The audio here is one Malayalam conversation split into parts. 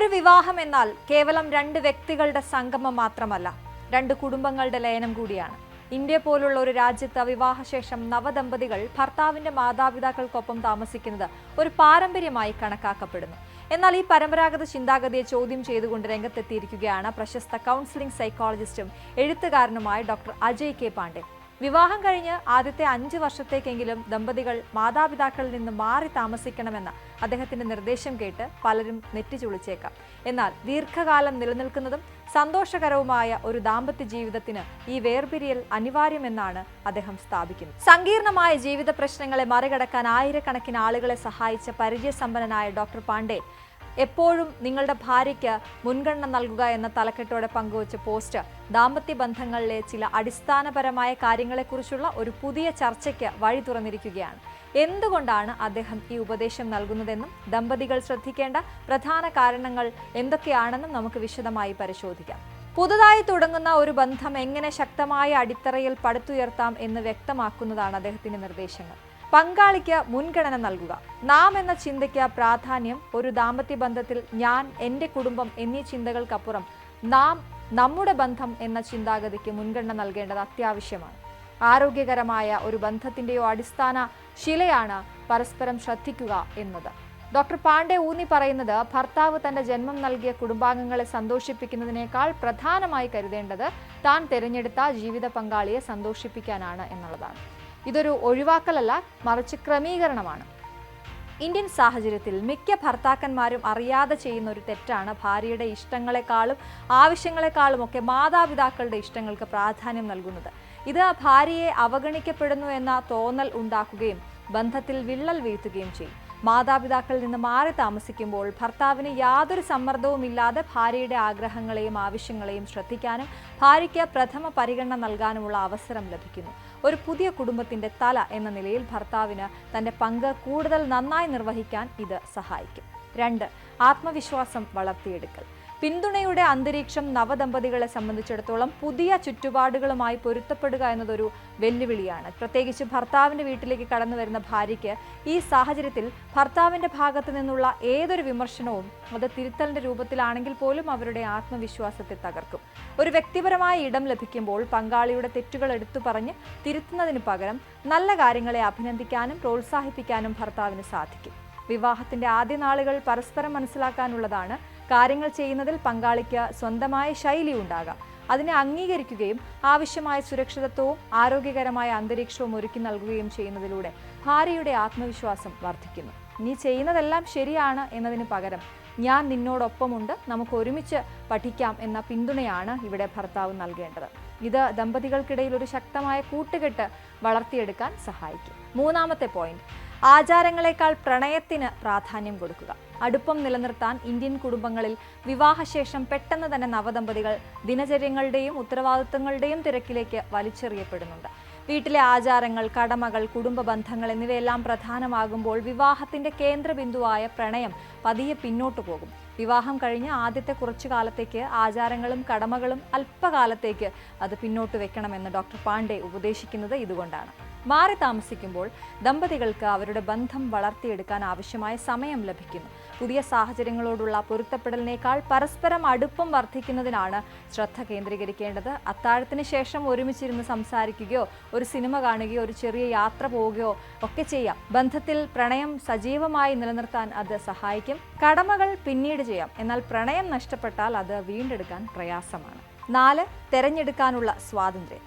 ഒരു വിവാഹം എന്നാൽ കേവലം രണ്ട് വ്യക്തികളുടെ സംഗമം മാത്രമല്ല, രണ്ട് കുടുംബങ്ങളുടെ ലയനം കൂടിയാണ്. ഇന്ത്യ പോലുള്ള ഒരു രാജ്യത്ത് വിവാഹശേഷം നവദമ്പതികൾ ഭർത്താവിന്റെ മാതാപിതാക്കൾക്കൊപ്പം താമസിക്കുന്നത് ഒരു പാരമ്പര്യമായി കണക്കാക്കപ്പെടുന്നു. എന്നാൽ ഈ പരമ്പരാഗത ചിന്താഗതിയെ ചോദ്യം ചെയ്തുകൊണ്ട് രംഗത്തെത്തിയിരിക്കുകയാണ് പ്രശസ്ത കൗൺസിലിംഗ് സൈക്കോളജിസ്റ്റും എഴുത്തുകാരനുമായ ഡോക്ടർ അജയ് കെ പാണ്ഡെ. വിവാഹം കഴിഞ്ഞ് ആദ്യത്തെ 5 വർഷത്തേക്കെങ്കിലും ദമ്പതികൾ മാതാപിതാക്കളിൽ നിന്ന് മാറി താമസിക്കണമെന്ന അദ്ദേഹത്തിന്റെ നിർദ്ദേശം കേട്ട് പലരും നെറ്റിച്ചുളിച്ചേക്കാം. എന്നാൽ ദീർഘകാലം നിലനിൽക്കുന്നതും സന്തോഷകരവുമായ ഒരു ദാമ്പത്യ ജീവിതത്തിന് ഈ വേർപിരിയൽ അനിവാര്യമെന്നാണ് അദ്ദേഹം സ്ഥാപിക്കുന്നത്. സങ്കീർണമായ ജീവിത പ്രശ്നങ്ങളെ മറികടക്കാൻ ആയിരക്കണക്കിന് ആളുകളെ സഹായിച്ച പരിചയസമ്പന്നനായ ഡോക്ടർ പാണ്ഡെ എപ്പോഴും നിങ്ങളുടെ ഭാര്യയ്ക്ക് മുൻഗണന നൽകുക എന്ന തലക്കെട്ടോടെ പങ്കുവച്ച പോസ്റ്റ് ദാമ്പത്യ ബന്ധങ്ങളിലെ ചില അടിസ്ഥാനപരമായ കാര്യങ്ങളെക്കുറിച്ചുള്ള ഒരു പുതിയ ചർച്ചയ്ക്ക് വഴി തുറന്നിരിക്കുകയാണ്. എന്തുകൊണ്ടാണ് അദ്ദേഹം ഈ ഉപദേശം നൽകുന്നതെന്നും ദമ്പതികൾ ശ്രദ്ധിക്കേണ്ട പ്രധാന കാരണങ്ങൾ എന്തൊക്കെയാണെന്നും നമുക്ക് വിശദമായി പരിശോധിക്കാം. പുതുതായി തുടങ്ങുന്ന ഒരു ബന്ധം എങ്ങനെ ശക്തമായ അടിത്തറയിൽ പടുത്തുയർത്താം എന്ന് വ്യക്തമാക്കുന്നതാണ് അദ്ദേഹത്തിന്റെ നിർദ്ദേശങ്ങൾ. പങ്കാളിക്ക് മുൻഗണന നൽകുക. നാം എന്ന ചിന്തയ്ക്ക് പ്രാധാന്യം. ഒരു ദാമ്പത്യ ബന്ധത്തിൽ ഞാൻ, എൻ്റെ കുടുംബം എന്നീ ചിന്തകൾക്കപ്പുറം നാം, നമ്മുടെ ബന്ധം എന്ന ചിന്താഗതിക്ക് മുൻഗണന നൽകേണ്ടത് അത്യാവശ്യമാണ്. ആരോഗ്യകരമായ ഒരു ബന്ധത്തിൻ്റെയോ അടിസ്ഥാന ശിലയാണ് പരസ്പരം ശ്രദ്ധിക്കുക എന്നത്. ഡോക്ടർ പാണ്ഡെ ഊന്നി പറയുന്നത് ഭർത്താവ് തന്റെ ജന്മം നൽകിയ കുടുംബാംഗങ്ങളെ സന്തോഷിപ്പിക്കുന്നതിനേക്കാൾ പ്രധാനമായി കരുതേണ്ടത് താൻ തിരഞ്ഞെടുത്ത ജീവിത പങ്കാളിയെ സന്തോഷിപ്പിക്കാനാണ് എന്നുള്ളതാണ്. ഇതൊരു ഒഴിവാക്കലല്ല, മറിച്ച് ക്രമീകരണമാണ്. ഇന്ത്യൻ സാഹചര്യത്തിൽ മിക്ക ഭർത്താക്കന്മാരും അറിയാതെ ചെയ്യുന്ന ഒരു തെറ്റാണ് ഭാര്യയുടെ ഇഷ്ടങ്ങളെക്കാളും ആവശ്യങ്ങളെക്കാളും ഒക്കെ മാതാപിതാക്കളുടെ ഇഷ്ടങ്ങൾക്ക് പ്രാധാന്യം നൽകുന്നത്. ഇത് ഭാര്യയെ അവഗണിക്കപ്പെടുന്നു എന്ന തോന്നൽ ഉണ്ടാക്കുകയും ബന്ധത്തിൽ വിള്ളൽ വീഴ്ത്തുകയും ചെയ്യും. മാതാപിതാക്കളിൽ നിന്ന് മാറി താമസിക്കുമ്പോൾ ഭർത്താവിന് യാതൊരു സമ്മർദ്ദവുമില്ലാതെ ഭാര്യയുടെ ആഗ്രഹങ്ങളെയും ആവശ്യങ്ങളെയും ശ്രദ്ധിക്കാനും ഭാര്യയ്ക്ക് പ്രഥമ പരിഗണന നൽകാനുമുള്ള അവസരം ലഭിക്കുന്നു. ഒരു പുതിയ കുടുംബത്തിന്റെ തല എന്ന നിലയിൽ ഭർത്താവിന് തന്റെ പങ്ക് കൂടുതൽ നന്നായി നിർവഹിക്കാൻ ഇത് സഹായിക്കും. 2. ആത്മവിശ്വാസം വളർത്തിയെടുക്കൽ. പിന്തുണയുടെ അന്തരീക്ഷം നവദമ്പതികളെ സംബന്ധിച്ചിടത്തോളം പുതിയ ചുറ്റുപാടുകളുമായി പൊരുത്തപ്പെടുക എന്നതൊരു വെല്ലുവിളിയാണ്. പ്രത്യേകിച്ച് ഭർത്താവിൻ്റെ വീട്ടിലേക്ക് കടന്നു വരുന്ന ഭാര്യയ്ക്ക് ഈ സാഹചര്യത്തിൽ ഭർത്താവിൻ്റെ ഭാഗത്തു നിന്നുള്ള ഏതൊരു വിമർശനവും അത് തിരുത്തലിൻ്റെ രൂപത്തിലാണെങ്കിൽ പോലും അവരുടെ ആത്മവിശ്വാസത്തെ തകർക്കും. ഒരു വ്യക്തിപരമായ ഇടം ലഭിക്കുമ്പോൾ പങ്കാളിയുടെ തെറ്റുകൾ എടുത്തു പറഞ്ഞ് തിരുത്തുന്നതിന് പകരം നല്ല കാര്യങ്ങളെ അഭിനന്ദിക്കാനും പ്രോത്സാഹിപ്പിക്കാനും ഭർത്താവിന് സാധിക്കും. വിവാഹത്തിന്റെ ആദ്യ നാളുകൾ പരസ്പരം മനസ്സിലാക്കാനുള്ളതാണ്. കാര്യങ്ങൾ ചെയ്യുന്നതിൽ പങ്കാളിക്ക് സ്വന്തമായ ശൈലി ഉണ്ടാകാം. അതിനെ അംഗീകരിക്കുകയും ആവശ്യമായ സുരക്ഷിതത്വവും ആരോഗ്യകരമായ അന്തരീക്ഷവും ഒരുക്കി നൽകുകയും ചെയ്യുന്നതിലൂടെ ഭാര്യയുടെ ആത്മവിശ്വാസം വർദ്ധിക്കുന്നു. നീ ചെയ്യുന്നതെല്ലാം ശരിയാണ് എന്നതിന് പകരം ഞാൻ നിന്നോടൊപ്പമുണ്ട്, നമുക്ക് ഒരുമിച്ച് പഠിക്കാം എന്ന പിന്തുണയാണ് ഇവിടെ ഭർത്താവ് നൽകേണ്ടത്. ഇത് ദമ്പതികൾക്കിടയിൽ ഒരു ശക്തമായ കൂട്ടുകെട്ട് വളർത്തിയെടുക്കാൻ സഹായിക്കും. 3ാമത്തെ പോയിന്റ്, ആചാരങ്ങളെക്കാൾ പ്രണയത്തിന് പ്രാധാന്യം കൊടുക്കുക. അടുപ്പം നിലനിർത്താൻ ഇന്ത്യൻ കുടുംബങ്ങളിൽ വിവാഹശേഷം പെട്ടെന്ന് തന്നെ നവദമ്പതികൾ ദിനചര്യങ്ങളുടെയും ഉത്തരവാദിത്തങ്ങളുടെയും തിരക്കിലേക്ക് വലിച്ചെറിയപ്പെടുന്നുണ്ട്. വീട്ടിലെ ആചാരങ്ങൾ, കടമകൾ, കുടുംബ ബന്ധങ്ങൾ എന്നിവയെല്ലാം പ്രധാനമാകുമ്പോൾ വിവാഹത്തിന്റെ കേന്ദ്രബിന്ദുവായ പ്രണയം പതിയെ പിന്നോട്ടു പോകും. വിവാഹം കഴിഞ്ഞ് ആദ്യത്തെ കുറച്ചു കാലത്തേക്ക് ആചാരങ്ങളും കടമകളും അല്പകാലത്തേക്ക് അത് പിന്നോട്ട് വെക്കണമെന്ന് ഡോക്ടർ പാണ്ഡെ ഉപദേശിക്കുന്നത് ഇതുകൊണ്ടാണ്. മാറി താമസിക്കുമ്പോൾ ദമ്പതികൾക്ക് അവരുടെ ബന്ധം വളർത്തിയെടുക്കാൻ ആവശ്യമായ സമയം ലഭിക്കുന്നു. പുതിയ സാഹചര്യങ്ങളോടുള്ള പൊരുത്തപ്പെടലിനേക്കാൾ പരസ്പരം അടുപ്പം വർദ്ധിക്കുന്നതിനാണ് ശ്രദ്ധ കേന്ദ്രീകരിക്കേണ്ടത്. അത്താഴത്തിന് ശേഷം ഒരുമിച്ചിരുന്ന് സംസാരിക്കുകയോ ഒരു സിനിമ കാണുകയോ ഒരു ചെറിയ യാത്ര പോവുകയോ ഒക്കെ ചെയ്യാം. ബന്ധത്തിൽ പ്രണയം സജീവമായി നിലനിർത്താൻ അത് സഹായിക്കും. കടമകൾ പിന്നീട് ചെയ്യാം, എന്നാൽ പ്രണയം നഷ്ടപ്പെട്ടാൽ അത് വീണ്ടെടുക്കാൻ പ്രയാസമാണ്. 4. തെരഞ്ഞെടുക്കാനുള്ള സ്വാതന്ത്ര്യം.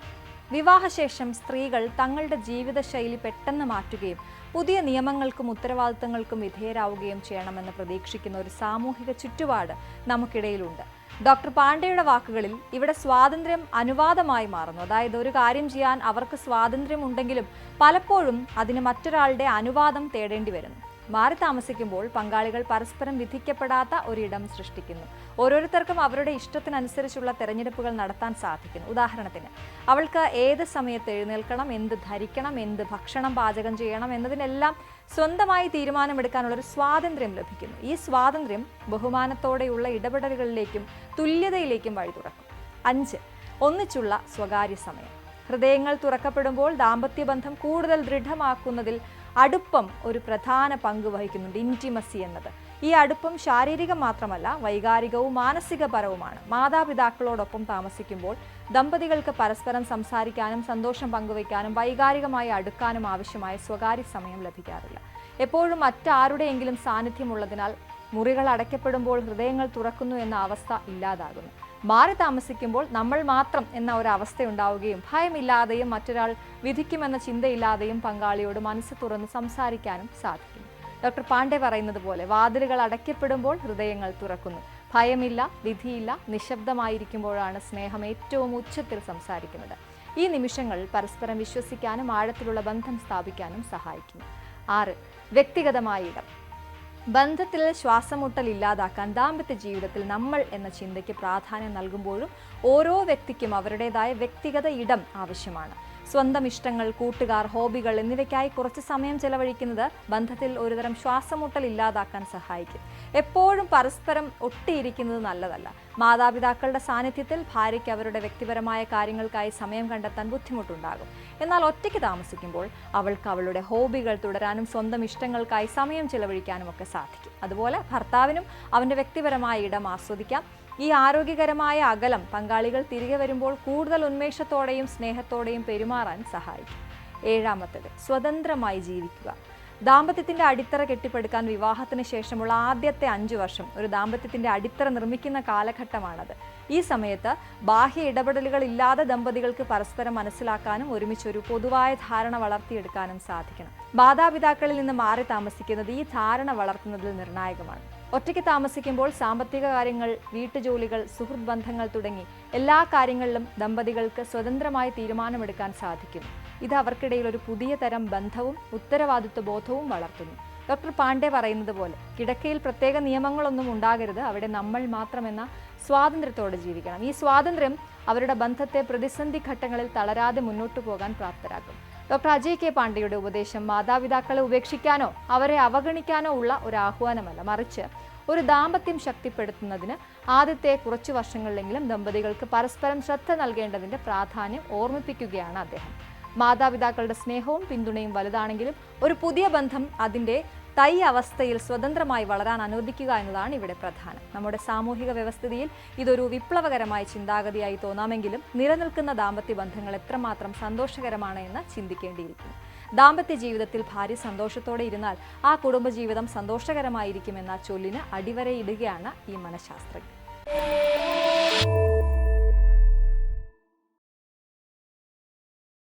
വിവാഹശേഷം സ്ത്രീകൾ തങ്ങളുടെ ജീവിതശൈലി പെട്ടെന്ന് മാറ്റുകയും പുതിയ നിയമങ്ങൾക്കും ഉത്തരവാദിത്തങ്ങൾക്കും വിധേയരാവുകയും ചെയ്യണമെന്ന് പ്രതീക്ഷിക്കുന്ന ഒരു സാമൂഹിക ചുറ്റുപാട് നമുക്കിടയിലുണ്ട്. ഡോക്ടർ പാണ്ഡെയുടെ വാക്കുകളിൽ ഇവിടെ സ്വാതന്ത്ര്യം അനുവാദമായി മാറുന്നു. അതായത് ഒരു കാര്യം ചെയ്യാൻ അവർക്ക് സ്വാതന്ത്ര്യമുണ്ടെങ്കിലും പലപ്പോഴും അതിന് മറ്റൊരാളുടെ അനുവാദം തേടേണ്ടി വരുന്നു. മാറി താമസിക്കുമ്പോൾ പങ്കാളികൾ പരസ്പരം വിധിക്കപ്പെടാത്ത ഒരിടം സൃഷ്ടിക്കുന്നു. ഓരോരുത്തർക്കും അവരുടെ ഇഷ്ടത്തിനനുസരിച്ചുള്ള തെരഞ്ഞെടുപ്പുകൾ നടത്താൻ സാധിക്കുന്നു. ഉദാഹരണത്തിന്, അവൾക്ക് ഏത് സമയത്ത് എഴുന്നേൽക്കണം, എന്ത് ധരിക്കണം, എന്ത് ഭക്ഷണം പാചകം ചെയ്യണം എന്നതിനെല്ലാം സ്വന്തമായി തീരുമാനമെടുക്കാനുള്ളൊരു സ്വാതന്ത്ര്യം ലഭിക്കുന്നു. ഈ സ്വാതന്ത്ര്യം ബഹുമാനത്തോടെയുള്ള ഇടപെടലുകളിലേക്കും തുല്യതയിലേക്കും വഴി തുറക്കും. 5. ഒന്നിച്ചുള്ള സ്വകാര്യ സമയം. ഹൃദയങ്ങൾ തുറക്കപ്പെടുമ്പോൾ ദാമ്പത്യബന്ധം കൂടുതൽ ദൃഢമാക്കുന്നതിൽ അടുപ്പം ഒരു പ്രധാന പങ്ക് വഹിക്കുന്നുണ്ട്. ഇൻറ്റിമസി എന്നത് ഈ അടുപ്പം ശാരീരികം മാത്രമല്ല, വൈകാരികവും മാനസികപരവുമാണ്. മാതാപിതാക്കളോടൊപ്പം താമസിക്കുമ്പോൾ ദമ്പതികൾക്ക് പരസ്പരം സംസാരിക്കാനും സന്തോഷം പങ്കുവയ്ക്കാനും വൈകാരികമായി അടുക്കാനും ആവശ്യമായ സ്വകാര്യ സമയം ലഭിക്കാറില്ല. എപ്പോഴും മറ്റാരുടെയെങ്കിലും സാന്നിധ്യമുള്ളതിനാൽ മുറികൾ അടയ്ക്കപ്പെടുമ്പോൾ ഹൃദയങ്ങൾ തുറക്കുന്നു എന്ന അവസ്ഥ ഇല്ലാതാകുന്നു. മാറി താമസിക്കുമ്പോൾ നമ്മൾ മാത്രം എന്ന ഒരു അവസ്ഥയുണ്ടാവുകയും ഭയമില്ലാതെയും മറ്റൊരാൾ വിധിക്കുമെന്ന ചിന്തയില്ലാതെയും പങ്കാളിയോട് മനസ്സ് തുറന്ന് സംസാരിക്കാനും സാധിക്കുന്നു. ഡോക്ടർ പാണ്ഡെ പറയുന്നത് പോലെ വാതിലുകൾ അടയ്ക്കപ്പെടുമ്പോൾ ഹൃദയങ്ങൾ തുറക്കുന്നു. ഭയമില്ല, വിധിയില്ല, നിശബ്ദമായിരിക്കുമ്പോഴാണ് സ്നേഹം ഏറ്റവും ഉച്ചത്തിൽ സംസാരിക്കുന്നത്. ഈ നിമിഷങ്ങൾ പരസ്പരം വിശ്വസിക്കാനും ആഴത്തിലുള്ള ബന്ധം സ്ഥാപിക്കാനും സഹായിക്കുന്നു. 6. വ്യക്തിഗതമായ ഇടം. ബന്ധത്തിൽ ശ്വാസമുട്ടൽ ഇല്ലാതാക്കാൻ ദാമ്പത്യ ജീവിതത്തിൽ നമ്മൾ എന്ന ചിന്തയ്ക്ക് പ്രാധാന്യം നൽകുമ്പോഴും ഓരോ വ്യക്തിക്കും അവരുടേതായ വ്യക്തിഗത ഇടം ആവശ്യമാണ്. സ്വന്തം ഇഷ്ടങ്ങൾ, കൂട്ടുകാർ, ഹോബികൾ എന്നിവയ്ക്കായി കുറച്ച് സമയം ചെലവഴിക്കുന്നത് ബന്ധത്തിൽ ഒരുതരം ശ്വാസമുട്ടൽ ഇല്ലാതാക്കാൻ സഹായിക്കും. എപ്പോഴും പരസ്പരം ഒട്ടിയിരിക്കുന്നത് നല്ലതല്ല. മാതാപിതാക്കളുടെ സാന്നിധ്യത്തിൽ ഭാര്യയ്ക്ക് അവരുടെ വ്യക്തിപരമായ കാര്യങ്ങൾക്കായി സമയം കണ്ടെത്താൻ ബുദ്ധിമുട്ടുണ്ടാകും. എന്നാൽ ഒറ്റയ്ക്ക് താമസിക്കുമ്പോൾ അവൾക്ക് അവളുടെ ഹോബികൾ തുടരാനും സ്വന്തം ഇഷ്ടങ്ങൾക്കായി സമയം ചെലവഴിക്കാനും ഒക്കെ സാധിക്കും. അതുപോലെ ഭർത്താവിനും അവൻ്റെ വ്യക്തിപരമായ ഇടം ആസ്വദിക്കാം. ഈ ആരോഗ്യകരമായ അകലം പങ്കാളികൾ തിരികെ വരുമ്പോൾ കൂടുതൽ ഉന്മേഷത്തോടെയും സ്നേഹത്തോടെയും പെരുമാറാൻ സഹായിക്കും. 7. സ്വതന്ത്രമായി ജീവിക്കുക. ദാമ്പത്യത്തിൻ്റെ അടിത്തറ കെട്ടിപ്പടുക്കാൻ വിവാഹത്തിന് ശേഷമുള്ള ആദ്യത്തെ 5 വർഷം ഒരു ദാമ്പത്യത്തിൻ്റെ അടിത്തറ നിർമ്മിക്കുന്ന കാലഘട്ടമാണത്. ഈ സമയത്ത് ബാഹ്യ ഇടപെടലുകൾ ഇല്ലാതെ ദമ്പതികൾക്ക് പരസ്പരം മനസ്സിലാക്കാനും ഒരുമിച്ചൊരു പൊതുവായ ധാരണ വളർത്തിയെടുക്കാനും സാധിക്കണം. മാതാപിതാക്കളിൽ നിന്ന് മാറി താമസിക്കുന്നത് ഈ ധാരണ വളർത്തുന്നതിൽ നിർണായകമാണ്. ഒറ്റയ്ക്ക് താമസിക്കുമ്പോൾ സാമ്പത്തിക കാര്യങ്ങൾ, വീട്ടുജോലികൾ, സുഹൃത്ത് ബന്ധങ്ങൾ തുടങ്ങി എല്ലാ കാര്യങ്ങളിലും ദമ്പതികൾക്ക് സ്വതന്ത്രമായി തീരുമാനമെടുക്കാൻ സാധിക്കും. ഇത് അവർക്കിടയിൽ ഒരു പുതിയ തരം ബന്ധവും ഉത്തരവാദിത്വ ബോധവും വളർത്തുന്നു. ഡോക്ടർ പാണ്ഡെ പറയുന്നത് പോലെ കിടക്കയിൽ പ്രത്യേക നിയമങ്ങളൊന്നും ഉണ്ടാകരുത്, അവിടെ നമ്മൾ മാത്രമെന്ന സ്വാതന്ത്ര്യത്തോടെ ജീവിക്കണം. ഈ സ്വാതന്ത്ര്യം അവരുടെ ബന്ധത്തെ പ്രതിസന്ധി ഘട്ടങ്ങളിൽ തളരാതെ മുന്നോട്ടു പോകാൻ പ്രാപ്തരാക്കും. ഡോക്ടർ അജയ് കെ പാണ്ഡെയുടെ ഉപദേശം മാതാപിതാക്കളെ ഉപേക്ഷിക്കാനോ അവരെ അവഗണിക്കാനോ ഉള്ള ഒരു ആഹ്വാനമല്ല, മറിച്ച് ഒരു ദാമ്പത്യം ശക്തിപ്പെടുത്തുന്നതിന് ആദ്യത്തെ കുറച്ചു വർഷങ്ങളിലെങ്കിലും ദമ്പതികൾക്ക് പരസ്പരം ശ്രദ്ധ നൽകേണ്ടതിൻ്റെ പ്രാധാന്യം ഓർമ്മിപ്പിക്കുകയാണ് അദ്ദേഹം. മാതാപിതാക്കളുടെ സ്നേഹവും പിന്തുണയും വലുതാണെങ്കിലും ഒരു പുതിയ ബന്ധം അതിൻ്റെ തൈ അവസ്ഥയിൽ സ്വതന്ത്രമായി വളരാൻ അനുവദിക്കുക എന്നതാണ് ഇവിടെ പ്രധാനം. നമ്മുടെ സാമൂഹിക വ്യവസ്ഥിതിയിൽ ഇതൊരു വിപ്ലവകരമായ ചിന്താഗതിയായി തോന്നാമെങ്കിലും നിലനിൽക്കുന്ന ദാമ്പത്യ ബന്ധങ്ങൾ എത്രമാത്രം സന്തോഷകരമാണ് എന്ന് ചിന്തിക്കേണ്ടിയിരിക്കുന്നു. ദാമ്പത്യ ജീവിതത്തിൽ ഭാര്യ സന്തോഷത്തോടെ ഇരുന്നാൽ ആ കുടുംബജീവിതം സന്തോഷകരമായിരിക്കുമെന്ന ചൊല്ലിന് അടിവരയിടുകയാണ് ഈ മനഃശാസ്ത്രജ്ഞൻ.